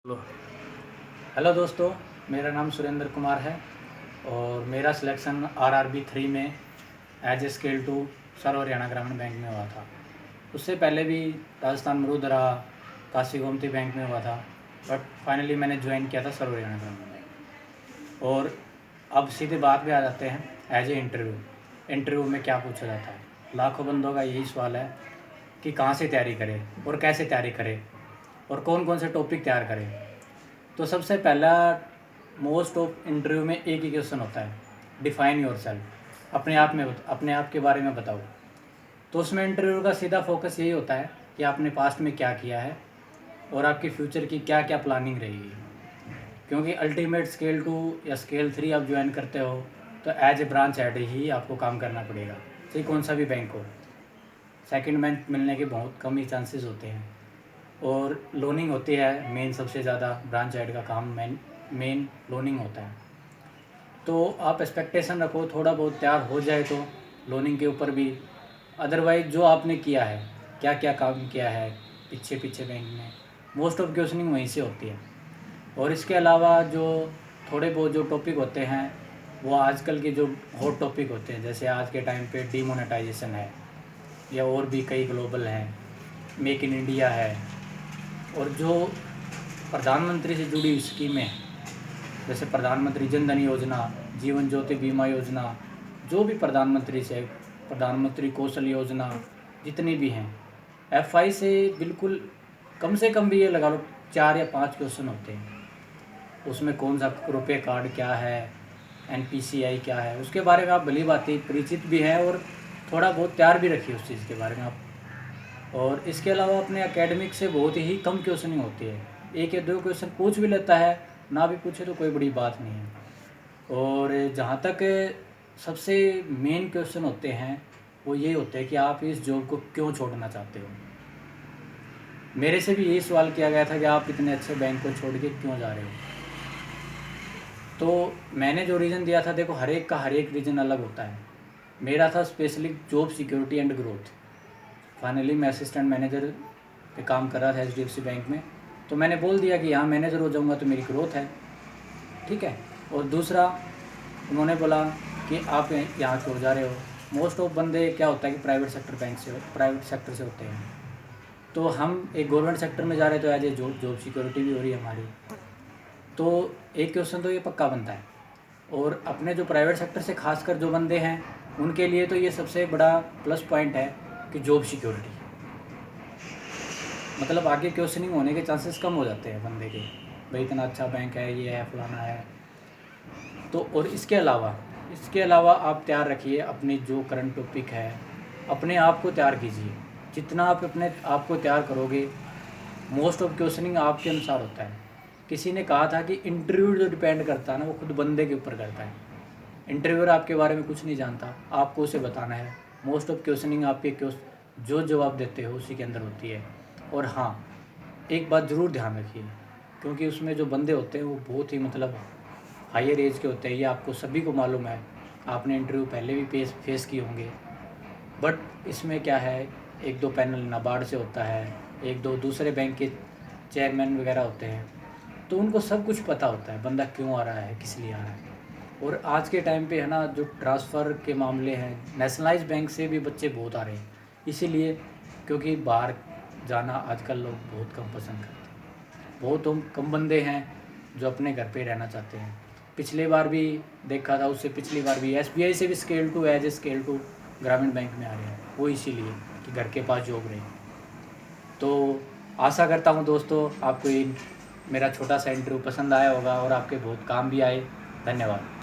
Hello hello दोस्तों, मेरा नाम सुरेंद्र कुमार है और मेरा सिलेक्शन आरआरबी 3 में as a scale to serve Haryana Gramin Bank में हुआ था। उससे पहले भी राजस्थान मरूधरा, काशी गोमती बैंक में हुआ था, बट फाइनली मैंने ज्वाइन किया था सर्व हरियाणा ग्रामीण बैंक। और अब सीधे बात पे आ जाते हैं एज ए इंटरव्यू में क्या पूछा जाता है। लाखों बंदों का यही सवाल है कि कहाँ से तैयारी करें और कैसे तैयारी करें और कौन कौन से टॉपिक तैयार करें। तो सबसे पहला मोस्ट ऑफ इंटरव्यू में एक ही क्वेश्चन होता है, डिफाइन योर सेल्फ। अपने आप के बारे में बताओ। तो उसमें इंटरव्यू का सीधा फोकस यही होता है कि आपने पास्ट में क्या किया है और आपकी फ्यूचर की क्या क्या प्लानिंग रहेगी। क्योंकि अल्टीमेट स्केल 2 या स्केल 3 आप ज्वाइन करते हो तो एज ए ब्रांच हेड ही आपको काम करना पड़ेगा, चाहे कौन सा भी बैंक हो। सेकंड बैंक मिलने के बहुत कम ही चांसेस होते हैं और लोनिंग होती है मेन, सबसे ज़्यादा ब्रांच हेड का काम मेन लोनिंग होता है। तो आप एक्सपेक्टेशन रखो, थोड़ा बहुत तैयार हो जाए तो लोनिंग के ऊपर भी। अदरवाइज जो आपने किया है, क्या क्या काम किया है पीछे पीछे बैंक में, मोस्ट ऑफ क्वेश्चनिंग वहीं से होती है। और इसके अलावा जो थोड़े बहुत जो टॉपिक होते हैं वो आजकल के जो हॉट टॉपिक होते हैं, जैसे आज के टाइम पे डीमोनेटाइजेशन है या और भी कई ग्लोबल हैं, मेक इन इंडिया है, और जो प्रधानमंत्री से जुड़ी स्कीमें जैसे प्रधानमंत्री जन धन योजना, जीवन ज्योति बीमा योजना, जो भी प्रधानमंत्री कौशल योजना, जितनी भी हैं, एफआई से बिल्कुल कम से कम भी ये लगा लो 4 या 5 क्वेश्चन होते हैं। उसमें कौन सा रुपए कार्ड क्या है, एनपीसीआई क्या है, उसके बारे में आप भली बात परिचित भी हैं और थोड़ा बहुत तैयार भी रखिए उस चीज़ के बारे में आप। और इसके अलावा अपने एकेडमिक से बहुत ही कम क्वेश्चनिंग होती है, 1 या 2 क्वेश्चन पूछ भी लेता है, ना भी पूछे तो कोई बड़ी बात नहीं है। और जहाँ तक सबसे मेन क्वेश्चन होते हैं वो ये होते हैं कि आप इस जॉब को क्यों छोड़ना चाहते हो। मेरे से भी यही सवाल किया गया था कि आप इतने अच्छे बैंक को छोड़ के क्यों जा रहे हो। तो मैंने जो रीज़न दिया था, देखो हर एक रीज़न अलग होता है। मेरा था specially job security and growth. Finally मैं असिस्टेंट मैनेजर पे काम कर रहा था एचडीएफसी बैंक में, तो मैंने बोल दिया कि यहाँ मैनेजर हो जाऊँगा तो मेरी ग्रोथ है, ठीक है। और दूसरा उन्होंने बोला कि आप यहाँ क्यों जा रहे हो। मोस्ट ऑफ बंदे क्या होता है कि प्राइवेट सेक्टर से होते हैं, तो हम एक गवर्नमेंट सेक्टर में जा रहे हैं तो एज ए जॉब सिक्योरिटी भी हो रही है हमारी। तो एक क्वेश्चन तो ये पक्का बनता है। और अपने जो प्राइवेट सेक्टर से खासकर जो बंदे हैं उनके लिए तो ये सबसे बड़ा प्लस पॉइंट है कि जॉब सिक्योरिटी, मतलब आगे क्वेश्चनिंग होने के चांसेस कम हो जाते हैं बंदे के, भाई इतना अच्छा बैंक है, ये है, फलाना है। तो और इसके अलावा आप तैयार रखिए अपनी जो करंट टॉपिक है, अपने आप को तैयार कीजिए। जितना आप अपने आप को तैयार करोगे, मोस्ट ऑफ क्वेश्चनिंग आपके अनुसार होता है। किसी ने कहा था कि इंटरव्यू जो डिपेंड करता है ना वो खुद बंदे के ऊपर करता है। इंटरव्यूअर आपके बारे में कुछ नहीं जानता, आपको उसे बताना है। मोस्ट ऑफ क्वेश्चनिंग आपके जो जवाब देते हो उसी के अंदर होती है। और हाँ, एक बात ज़रूर ध्यान रखिए, क्योंकि उसमें जो बंदे होते हैं वो बहुत ही मतलब हायर एज के होते हैं, ये आपको सभी को मालूम है, आपने इंटरव्यू पहले भी फेस किए होंगे। बट इसमें क्या है, 1-2 पैनल नाबार्ड से होता है, 1-2 दूसरे बैंक के चेयरमैन वगैरह होते हैं, तो उनको सब कुछ पता होता है बंदा क्यों आ रहा है, किस लिए आ रहा है। और आज के टाइम पे है ना, जो ट्रांसफ़र के मामले हैं, नेशनलाइज बैंक से भी बच्चे बहुत आ रहे हैं, इसीलिए क्योंकि बाहर जाना आजकल लोग बहुत कम पसंद करते हैं। बहुत कम बंदे हैं जो अपने घर पे रहना चाहते हैं। पिछली बार भी देखा था, उससे पिछली बार भी एसबीआई से भी स्केल 2 एज ए स्केल 2 ग्रामीण बैंक में आ रहे हैं, वो इसीलिए कि घर के पास जॉब रहे। तो आशा करता हूँ दोस्तों आपको ये मेरा छोटा सा इंटरव्यू पसंद आया होगा और आपके बहुत काम भी आए। धन्यवाद।